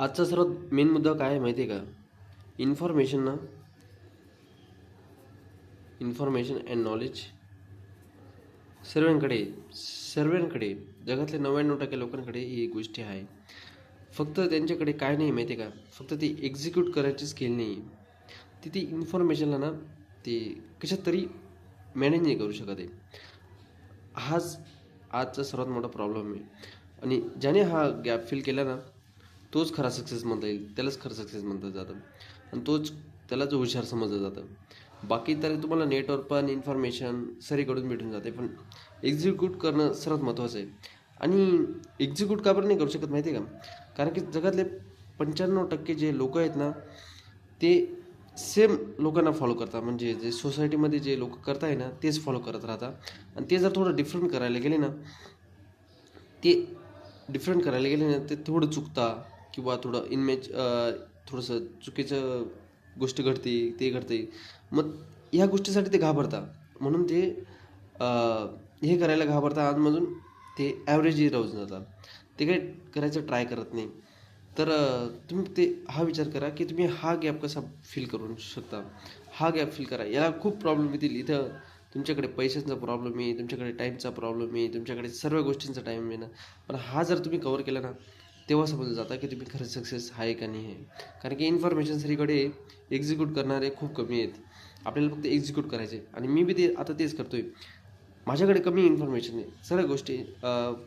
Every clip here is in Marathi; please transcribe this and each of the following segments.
आजचा सर्वात मेन मुद्दा काय आहे माहिती आहे का? इन्फॉर्मेशन ना, इन्फॉर्मेशन अँड नॉलेज सर्वांकडे सर्वांकडे जगातल्या 99% लोकांकडे ही गोष्टी आहे. फक्त त्यांच्याकडे काय नाही माहिती आहे का? फक्त ती एक्झिक्यूट करायची स्किल नाही आहे. ती इन्फॉर्मेशनला ना ते कशात तरी मॅनेज नाही करू शकत आहे. हाच आजचा सर्वात मोठा प्रॉब्लेम आहे. आणि ज्याने हा गॅप फिल केला ना, तोच खरा सक्सेस म्हणता येईल. त्यालाच खरं सक्सेस म्हणलं जातं आणि त्यालाच हुशार समजलं जातं. बाकी तर तुम्हाला नेटवर पण इन्फॉर्मेशन सगळीकडून भेटून जाते, पण एक्झिक्यूट करणं सर्वात महत्त्वाचं आहे. आणि एक्झिक्यूट का बरं नाही करू शकत माहिती आहे का? कारण की जगातले 95% जे लोकं आहेत ना, ते सेम लोकांना फॉलो करतात. म्हणजे जे सोसायटीमध्ये जे लोकं करत आहे ना, तेच फॉलो करत राहतात. आणि ते जर थोडं डिफरंट करायला गेले ना, ते डिफरंट करायला गेले ना, ते थोडं चुकता किंवा थोडं थोडंसं चुकीचं गोष्ट घडते, ते घडते. मग ह्या गोष्टीसाठी ते घाबरतात. म्हणून ते हे करायला घाबरतात आणि म्हणून ते ॲव्हरेजही राहून जातात. ते काही करायचं ट्राय करत नाही. तर तुम्ही हा विचार करा, की तुम्ही हा गॅप कसा फिल करू शकता. हा गॅप फिल करा. याला खूप प्रॉब्लेम येतील. इथं तुमच्याकडे पैशांचा प्रॉब्लेम आहे, तुमच्याकडे टाईमचा प्रॉब्लेम आहे, तुमच्याकडे सर्व गोष्टींचा टाईम आहे ना. पण हा जर तुम्ही कव्हर केला ना, तेव्हा समजून जाता की तुम्ही खरंच सक्सेस आहे का नाही आहे. कारण की इन्फॉर्मेशन सगळीकडे एक्झिक्यूट करणारे खूप कमी आहेत. आपल्याला फक्त एक्झिक्यूट करायचे आणि मी बी आता तेच करतोय. माझ्याकडे कमी इन्फॉर्मेशन आहे. सर्व गोष्टी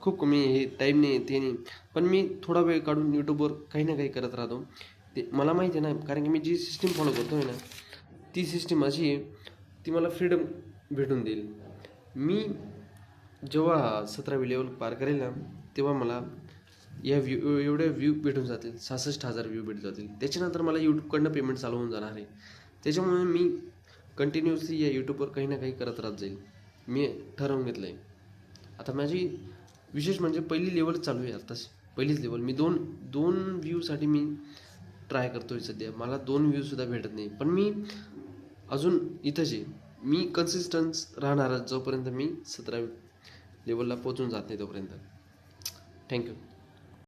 खूप कमी आहे. हे टाईम नाही, ते नाही. पण मी थोडा वेळ काढून YouTubeवर काही ना काही करत राहतो. ते मला माहिती आहे ना, कारण की मी जी सिस्टम फॉलो करतोय ना, ती सिस्टम अशी आहे, ती मला फ्रीडम भेटून देईल. मी जेव्हा 17वी लेवल पार करेल ना, तेव्हा मला एवढे व्ह्यू भेटून जातील. 66,000 व्ह्यू भेटून जातील. त्याच्यानंतर मला यूट्यूबकडनं पेमेंट चालू होऊन जाणार आहे. त्याच्यामुळे मी कंटिन्युअसली या यूट्यूबवर काही ना काही करत राहत जाईल. मी ठरवून घेतलं आहे. आता माझी विशेष म्हणजे पहिली लेवल चालू आहे आत्ताच. पहिलीच लेवल. मी दोन दोन व्ह्यूसाठी मी ट्राय करतोय सध्या. मला 2 व्ह्यूसुद्धा भेटत नाही. पण मी अजून इथंच आहे. मी कन्सिस्टन्स राहणारच जोपर्यंत मी 17वी लेवलला पोहोचून जात नाही तोपर्यंत. थँक्यू.